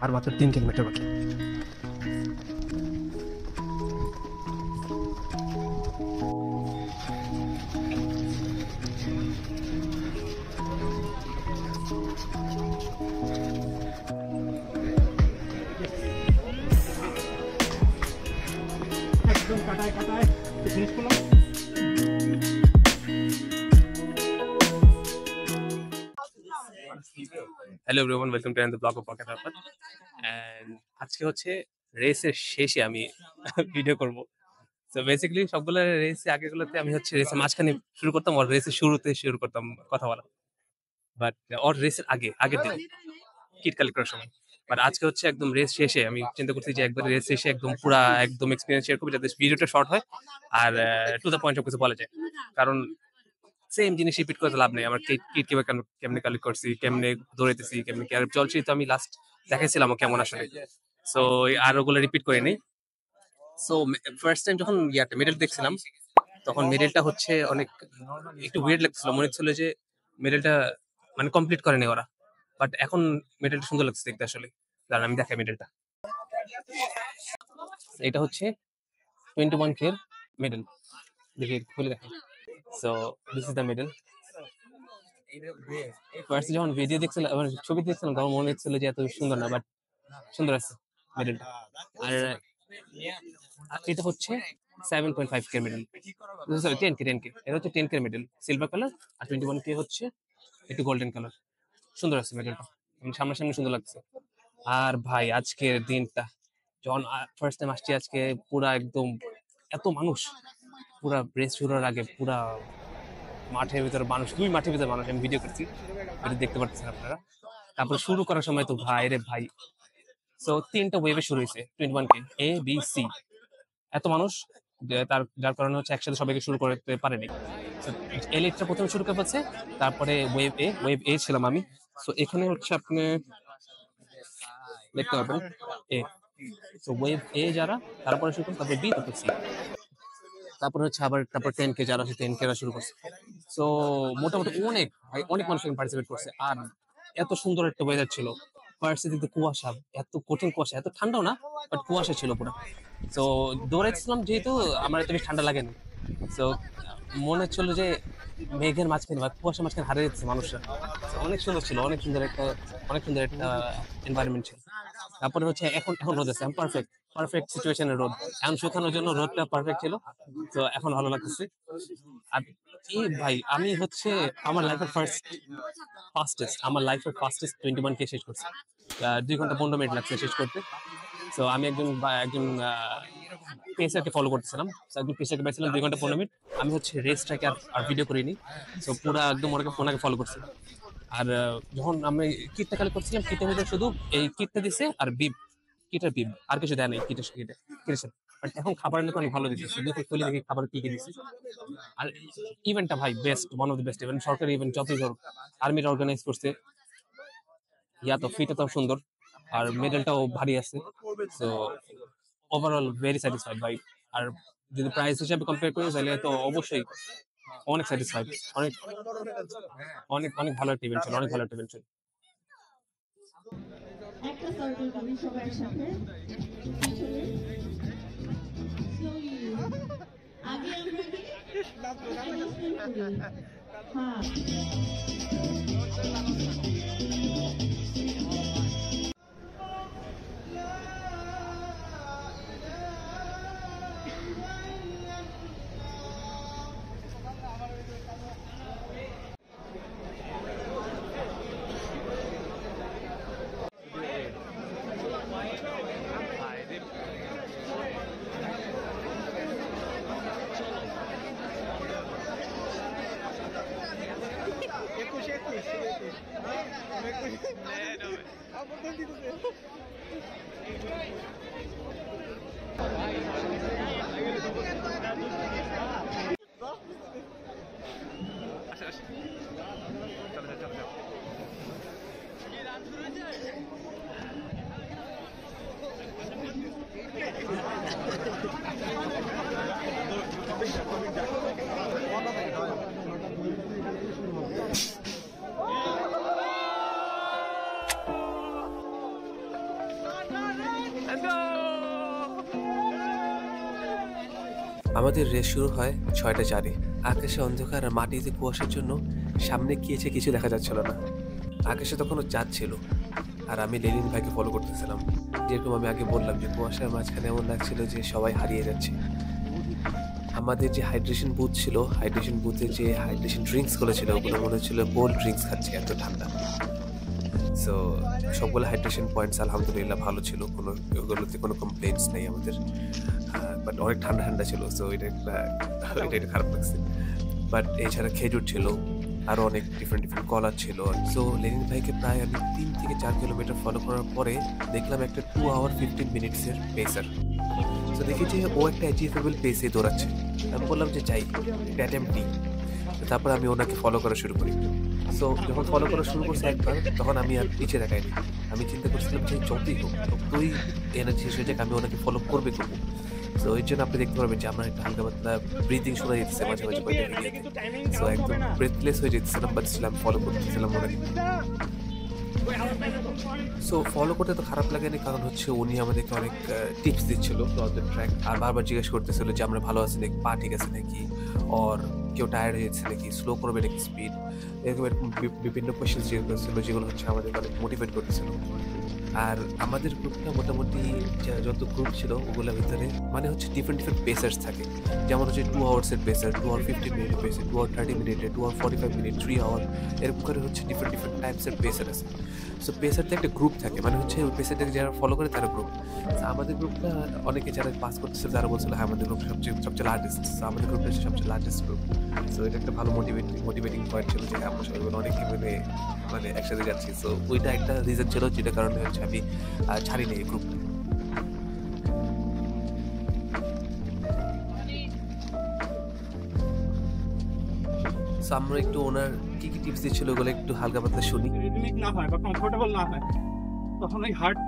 আর মাত্র 3 কিলোমিটার বাকি। একদম কাটায় কাটায় ফিনিশ করলাম। Hello everyone, welcome to the blog of pocket আপাত। এন্ড আজকে হচ্ছে রেসের শেষে আমি ভিডিও করব। সো বেসিক্যালি সবগুলো রেসে আগেগুলোতে আমি হচ্ছে রেসের মাঝখানে শুরু করতাম, আর রেসের শুরুতে শুরু করতাম কথা বলা। বাট ওর রেসের আগের দিন কিট কালেক্ট করার সময়। বাট আজকে হচ্ছে একদম রেস শেষে আমি চিন্তা করছি যে একবার রেস শেষে একদম পুরা একদম এক্সপিরিয়েন্স শেয়ার করবো, যাতে ভিডিওটা শর্ট হয় আর টু দ্য পয়েন্ট সব কিছু বলা যায়। কারণ সেম জিনিস রিপিট করতে লাভ নেই। আমার কিট কিভাবে কেমনে কালেক্ট করছি, কেমনে দৌড়াইতেছি, কেমনে কি আর চলছি, তো আমি লাস্ট দেখাইছিলাম কেমন আসলে। সো আর ওগুলো রিপিট করে নেই। সো ফার্স্ট টাইম যখন মেডেল দেখছিলাম, তখন মেডেলটা হচ্ছে অনেক একটু ওয়েট লাগছিল, মনে হচ্ছিল যে মেডেলটা মানে কমপ্লিট করেনি ওরা। বাট এখন মেডেলটা সুন্দর লাগছে দেখতে আসলে। কারণ আমি দেখাই মেডেলটা, এটা হচ্ছে 21K এর মেডেল। দেখি খুলে দেখাই। So this is the medal. First যখন ভিডিও দেখছিলাম, ছবি দেখছিলাম, তখন মনে হচ্ছিল যে এত সুন্দর না, বাট সুন্দর আছে মেডেলটা। আর এটা হচ্ছে 7.5K মেডেল, সরি 10K। এটা হচ্ছে 10K মেডেল, সিলভার কালার। আর 21K হচ্ছে একটু গোল্ডেন কালার। সুন্দর আছে মেডেলটা, সামনাসামনি সুন্দর লাগছে। আর ভাই আজকের দিনটা যখন ফার্স্ট টাইম আসছি, আজকে পুরা একদম এত মানুষ, পুরা রেস শুরুর আগে পুরা মাঠের ভিতরে মানুষ, 2 মাঠের ভিতরে মানুষ। আমি ভিডিও করছি, এটা দেখতে পাচ্ছেন আপনারা। তারপর শুরু করার সময় তো ভাই রে ভাই, সো 3টা ওয়েভে শুরু হয়েছে 21K, A B C। এত মানুষ যার কারণে হচ্ছে একসাথে সবাইকে শুরু করতে পারেনি। এলিটটা প্রথমে শুরু করে ফেলছে, তারপরে ওয়েভ এ ছিলাম আমি। সো এখানে হচ্ছে আপনি দেখতে পাবেন এ। সো ওয়েভ এ যারা, তারপরে শুরু করছে, তারপরে বি, তারপর সি, তারপর হচ্ছে আবার তারপর 10K যারা আছে 10K শুরু করছে। সো মোটামুটি অনেক মানুষ পার্টিসিপেট করছে। আর এত সুন্দর একটা ওয়েদার ছিল। ভার্সিটিতে কুয়াশা, এত কঠিন কুয়াশা, এত ঠান্ডাও না, বাট কুয়াশা ছিল পুরো। তো দৌড়াইছিলাম যেহেতু আমার এত বেশি ঠান্ডা লাগেনি। তো মনে হচ্ছিল যে মেঘের মাঝখানে বা কুয়াশার মাঝখানে হারিয়ে যাচ্ছে মানুষরা। So, অনেক সুন্দর ছিল, অনেক সুন্দর একটা এনভায়রনমেন্ট ছিল। তারপরে হচ্ছে এখন রোদ আছে, পারফেক্ট সিচুয়েশনের রোদ। এখন শুকানোর জন্য রোদটা পারফেক্ট ছিল। তো এখন ভালো লাগতেছে। আর এই ভাই আমি হচ্ছে আমার লাইফের ফাস্টেস্ট 21K শেষ করছি। 2 ঘন্টা 15 মিনিট লাগছে শেষ করতে। তো আমি একজন পেসারকে ফলো করতেছিলাম। একজন পেসারকে পাইছিলাম 2 ঘন্টা 15 মিনিট। আমি হচ্ছে রেসটাকে আর ভিডিও করিনি। তো পুরো একদম ওনাকে ফলো করছি। আর যখন আমি কিটটা কালেক্ট করছিলাম, কিটের মধ্যে শুধু এই কিটটা দিছে আর বিব, আর কিছু দেয় নাই কিটের সাথে। বাট এখন খাবার নিয়ে অনেক ভালো দিচ্ছে, দেখি খাবার কি দিচ্ছে। আর ইভেন্টটা ভাই best, one of the best event. সরকারি ইভেন্ট যতই হোক, আর্মিরা অর্গানাইজ করছে। তো ফিটাও সুন্দর, আর মেডেলটাও ভারী আছে। তো ওভারঅল ভেরি স্যাটিসফাইড ভাই। আর যদি প্রাইস হিসাবে কম্পেয়ার করি তাহলে তো অবশ্যই অনেক স্যাটিসফাইড। অনেক অনেক অনেক ভালো একটা ইভেন্ট ছিল, অনেক ভালো একটা ইভেন্ট ছিল। একটা সার্কেল করি সবার সাথে। আগে আমরা হ্যাঁ Thank you. আমাদের রেস শুরু হয় 6টা 4-এ। আকাশে অন্ধকার আর মাটিতে কুয়াশার জন্য সামনে কি আছে কিছু দেখা যাচ্ছিল না। আকাশে তখনও চাঁদ ছিল আর আমি লেনিন ভাইকে ফলো করতেছিলাম। যেরকম আমি আগে বললাম যে কুয়াশার মাঝখানে এমন লাগছিল যে সবাই হারিয়ে যাচ্ছে। আমাদের যে হাইড্রেশন বুথ ছিল, হাইড্রেশন বুথে যে হাইড্রেশন ড্রিঙ্কসগুলো ছিল ওগুলো মনে হচ্ছিল কোল্ড ড্রিঙ্কস খাচ্ছি, এত ঠান্ডা। সো সবগুলো হাইড্রেশন পয়েন্টস আলহামদুলিল্লাহ ভালো ছিল, ওগুলোতে কোনো কমপ্লেন্টস নেই আমাদের। বাট অনেক ঠান্ডা ঠান্ডা ছিল, সো এটা খারাপ লাগছে। বাট এছাড়া খেজুর ছিল, আরও অনেক ডিফারেন্ট ডিফারেন্ট কলার ছিল। সো লেনিন ভাইকে প্রায় আমি 3 থেকে 4 কিলোমিটার ফলো করার পরে দেখলাম একটা 2 hour 15 minutes পেসার। তো দেখি যে ও একটা অ্যাচিভেবল পেসে দৌড়াচ্ছে। আমি বললাম যে যাই, অ্যাটেম্প নিই। তারপর আমি ওনাকে ফলো করা শুরু করি। সো যখন ফলো করা শুরু করছে একবার, তখন আমি আর পিছিয়ে দেখাইনি। আমি চিন্তা করছিলাম যে যতই হোক, যতই এনার্জি শেষ হয়ে যাক, আমি ওনাকে ফলো করবো। সো এর জন্য আপনি দেখতে পারবেন যে আমার একটা হালকা পাতলা ব্রিদিং শোনা যেতেছে মাঝে মাঝে কয়েকটা ভিডিওতে। সো একদম ব্রেথলেস হয়ে যেতেছিলাম, বাট ছিলাম ফলো করতেছিলাম ওনাকে। সো ফলো করতে তো খারাপ লাগেনি, কারণ হচ্ছে উনি আমাদেরকে অনেক টিপস দিচ্ছিল থ্রুআউট দ্য ট্র্যাক। আর বারবার জিজ্ঞেস করতেছিল যে আমরা ভালো আছি নাকি, পা ঠিক আছে নাকি, ওর কেউ টায়ার্ড হয়ে যাচ্ছে নাকি, স্লো করবে নাকি স্পিড, এরকম এরকম বিভিন্ন কোয়েশ্চেন জিজ্ঞেস করছিল, যেগুলো হচ্ছে আমাদের অনেক মোটিভেট করতেছিল। আর আমাদের গ্রুপটা মোটামুটি যত গ্রুপ ছিল ওগুলোর ভিতরে মানে হচ্ছে ডিফারেন্ট ডিফারেন্ট পেসার্স থাকে। যেমন হচ্ছে 2 hours pacer, 2 hour 15 minute pacer, 2 hour 30 minute, 2 hour 45 minute, 3 hour, এরকম করে হচ্ছে ডিফারেন্ট ডিফারেন্ট টাইপসের পেসার আছে। সো পেসারতে একটা গ্রুপ থাকে, মানে হচ্ছে ওই পেসারটাকে যারা ফলো করে তারা গ্রুপ। আমাদের গ্রুপটা অনেকে যারা পাস করতেছিল তারা বলছিল হ্যাঁ আমাদের গ্রুপ সবচেয়ে লার্জেস্ট। আমাদের গ্রুপটা হচ্ছে সবচেয়ে লার্জেস্ট গ্রুপ। সো এটা একটা ভালো মোটিভেটিং পয়েন্ট ছিল যে আমরা সবাই অনেকে মানে একসাথে যাচ্ছি। সো ওইটা একটা রিজন ছিল যেটা কারণে হচ্ছে আমি ছাড়িনি এই গ্রুপটা। আমরা একটু ওনার কি কি টিপস দিচ্ছিল ওগুলো একটু হালকা পাতলা শুনি। রিদমিক না হয় বা কমফোর্টেবল না হয়, তখন ওই heart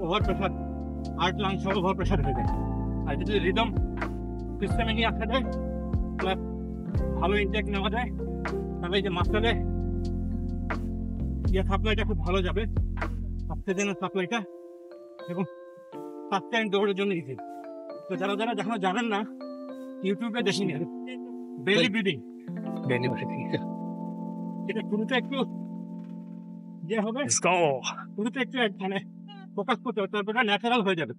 over pressure, heart lungs সব ওভার প্রেশার হয়ে যায়। আর যদি রিদম সিস্টেমে নিয়ে আসা যায়, প্লাস ভালো ইনটেক নেওয়া যায়, তাহলে এই যে মাসেলে সাপ্লাইটা খুব ভালো যাবে, অক্সিজেনের সাপ্লাইটা, এবং সাস্টেইন দৌড়ের জন্য ইজি। তো যারা যারা যখন জানেন না, ইউটিউবে দেখে নিন বেলি ব্রিদিং। এটা শুরুতে একটু যে হবে, শুরুতে একটু মানে ফোকাস করতে হবে, তারপরে ন্যাচারাল হয়ে যাবে।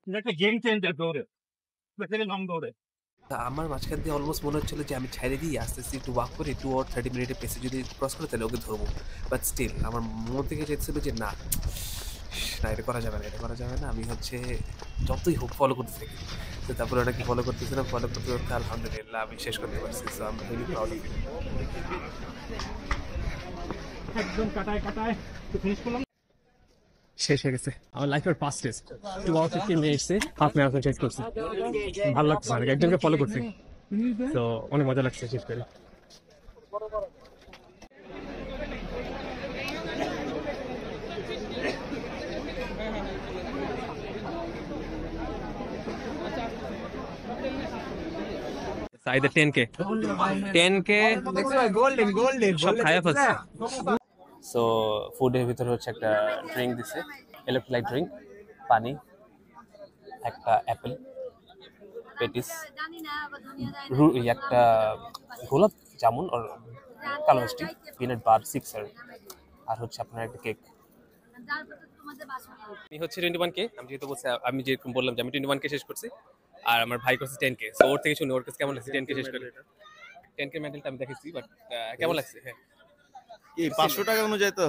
এটা একটা গেম চেঞ্জার দৌড়ে, স্পেশালি লং দৌড়ে। আমার মাঝখান দিয়ে অলমোস্ট মনে হচ্ছিল যে আমি ছেড়ে দিই, আস্তে আস্তে একটু ওয়াক করে 2 hour 30 minute পেসে যদি ক্রস করে তাহলে ওকে ধরবো। বাট স্টিল আমার মন থেকে চেয়েছিল যে না না, এটা করা যাবে না, এটা করা যাবে না। আমি হচ্ছে যতই হোক ফলো করতে থাকি। তো তারপরে ওনাকে ফলো করতেছিলাম, ফলো করতে করতে আলহামদুলিল্লাহ আমি শেষ করতে পারছি। সো আমি ভেরি প্রাউড অফ ইট। একদম কাটায় কাটায় ফিনিশ করলাম। শেষ হয়ে গেছে আমার লাইফের fastest 2 hour 15 minutes half marathon শেষ করছি। ভালো লাগছে, অনেক একজনকে ফলো করছি, তো অনেক মজা লাগছে শেষ করে। either 10K সব খাইয়া ফেলছে। সো ফুডের ভিতরে হচ্ছে একটা ড্রিঙ্ক দিছে, ইলেকট্রোলাইট ড্রিঙ্ক, পানি, একটা অ্যাপেল, পেটিস, একটা গোলাপ জামুন আর কালো মিষ্টি, পিনাট বার 6 আর হচ্ছে আপনার একটা কেক। আমি হচ্ছে 21K, আমি যেহেতু বলছি, আমি যেরকম বললাম যে আমি 21K শেষ করছি, আর আমার ভাই করছে 10K। সো ওর থেকে শুনি ওর কাছে কেমন লাগছে 10K শেষ করে। 10K মেডেলটা আমি দেখেছি, বাট কেমন লাগছে? হ্যাঁ, কি 500 টাকা অনুযায়ী তো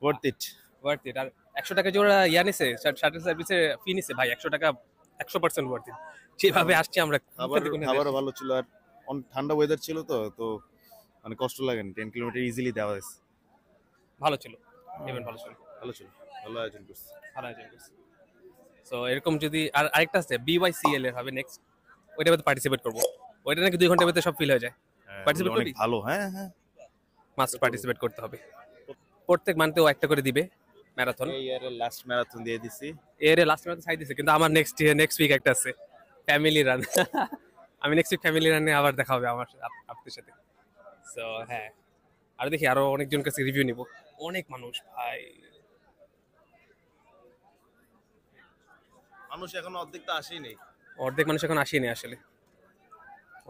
ওয়ার্থ ইট। আর 100 টাকা জোড়া ইয়া নিছে, শাটল সার্ভিসের ফি নিছে ভাই 100 টাকা, 100% ওয়ার্থ ইট। যেভাবে আসছে আমরা, খাবারও ভালো ছিল, আর অনেক ঠান্ডা ওয়েদার ছিল, তো মানে কষ্ট লাগেনি। 10 কিলোমিটার ইজিলি দেওয়া হয়েছে। ভালো ছিল, ইভেন্ট ভালো ছিল, ভালো আয়োজন করছে। সো এরকম যদি আরেকটা আছে BYCL এর হবে নেক্সট, ওইটাতে পার্টিসিপেট করব। ওইটা নাকি 2 ঘন্টার ভিতরে সব ফিল হয়ে যায়। পার্টিসিপেট অনেক করবি? ভালো। হ্যাঁ মাস্ট পার্টিসিপেট করতে হবে। প্রত্যেক মান্থেও একটা করে দিবে ম্যারাথন। এই ইয়ারের লাস্ট ম্যারাথন দিয়ে দিছি। এর লাস্ট ম্যারাথন ছাই দিছে, কিন্তু আমার নেক্সট উইক একটা আছে ফ্যামিলি রান। আমি নেক্সট উইক ফ্যামিলি রানে আবার দেখা হবে আমার আপনাদের সাথে। সো হ্যাঁ, আর দেখি আরো অনেকজন কাছে রিভিউ নিব। অনেক মানুষ ভাই, মানুষ এখনো অর্ধেক তো আসেই নেই। অর্ধেক মানুষ এখন আসেনি আসলে,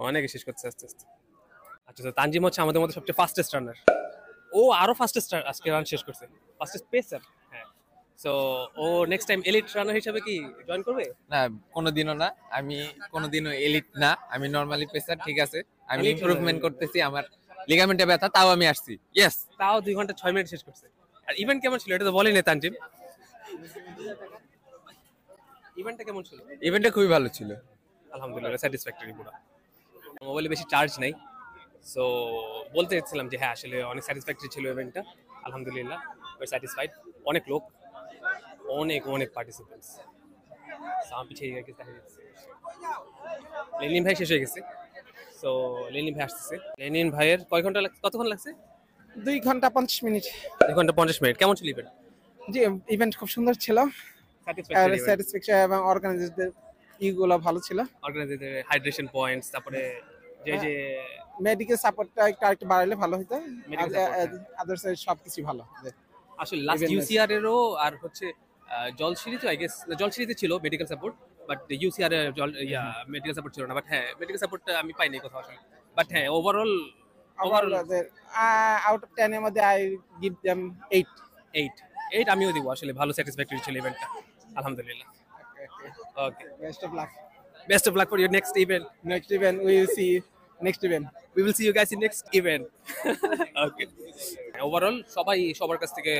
অনেকে শেষ করছে আস্তে আস্তে। আচ্ছা, তো তানজিম হচ্ছে আমাদের মধ্যে সবচেয়ে ফাস্টেস্ট রানার। ও আরো ফাস্টেস্ট আজকে রান শেষ করছে, ফাস্টেস্ট পেসার। হ্যাঁ, সো ও নেক্সট টাইম এলিট রানার হিসেবে কি জয়েন করবে? না, কোনোদিনও না। আমি কোনোদিনও এলিট না, আমি নরমালি পেসার। ঠিক আছে, আমি Elite ইমপ্রুভমেন্ট না। করতেছি। আমার লিগামেন্টে ব্যথা, তাও আমি আসছি। ইয়েস। তাও 2 ঘন্টা 6 মিনিট শেষ করছে। আর ইভেন্ট কেমন ছিল এটা তো বলেনি তানজিম। ইভেন্টটা কেমন ছিল? ইভেন্টটা খুবই ভালো ছিল। আলহামদুলিল্লাহ, স্যাটিসফ্যাক্টরি পুরো। মোবাইলে বেশি চার্জ নাই, সো বলতে চাচ্ছিলাম যে হ্যাঁ আসলে অনেক স্যাটিসফ্যাক্টরি ছিল ইভেন্টটা। আলহামদুলিল্লাহ, স্যাটিসফাইড। অনেক লোক, অনেক অনেক পার্টিসিপেন্টস। আমার পিছিয়ে গেছে, লেনিন ভাই শেষ হয়ে গেছে। সো লেনিন ভাই আসতেছে। লেনিন ভাইয়ের কতক্ষণ লাগছে? 2 ঘন্টা 50 মিনিট। 2 ঘন্টা 50 মিনিট। কেমন ছিল ইভেন্ট? জি, ইভেন্ট খুব সুন্দর ছিল আর স্যাটিসফ্যাক্টরি ইভেন্ট। স্যাটিসফ্যাকশন এবং অর্গানাইজারদের ইগুলো ভালো ছিল। অর্গানাইজারদের হাইড্রেশন পয়েন্টস, তারপরে যে মেডিকেল সাপোর্টটা একটু বাড়ালে ভালো হতো। Medical support, আদার্স সবকিছু ভালো। আসলে লাস্ট Event ইউসিআর এরও আর হচ্ছে জলশিরি তো আই গেস, জলশিরিতে ছিল মেডিকেল সাপোর্ট, বাট ইউসিআর এর মেডিকেল সাপোর্ট ছিল না। বাট হ্যাঁ, মেডিকেল সাপোর্টটা আমি পাইনি কোথাও আসলে। বাট হ্যাঁ, ওভারঅল আউট অফ 10 এর মধ্যে আই গিভ देम 8। 8 আমিও দিব। আসলে ভালো স্যাটিসফ্যাক্টরি ছিল ইভেন্টটা, আলহামদুলিল্লাহ। Okay, best of luck. Best of luck for your next event. Next event we will see next event. We will see you guys in next event. Okay. Overall সবার কাছ থেকে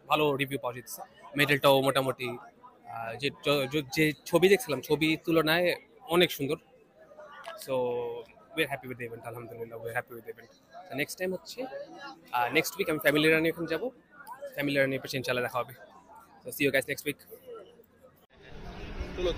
ভালো রিভিউ পাওয়া যাচ্ছে। মেডেলটাও মোটামুটি যে ছবি দেখছিলাম, ছবির তুলনায় অনেক সুন্দর। So we're happy with the event, আলহামদুলিল্লাহ we're happy with the event. So next time হচ্ছে নেক্সট উইক আমি ফ্যামিলি রানে এখন যাব। ফ্যামিলি রানে পর ইনশাআল্লাহ দেখা হবে। So see you guys next week. তুলো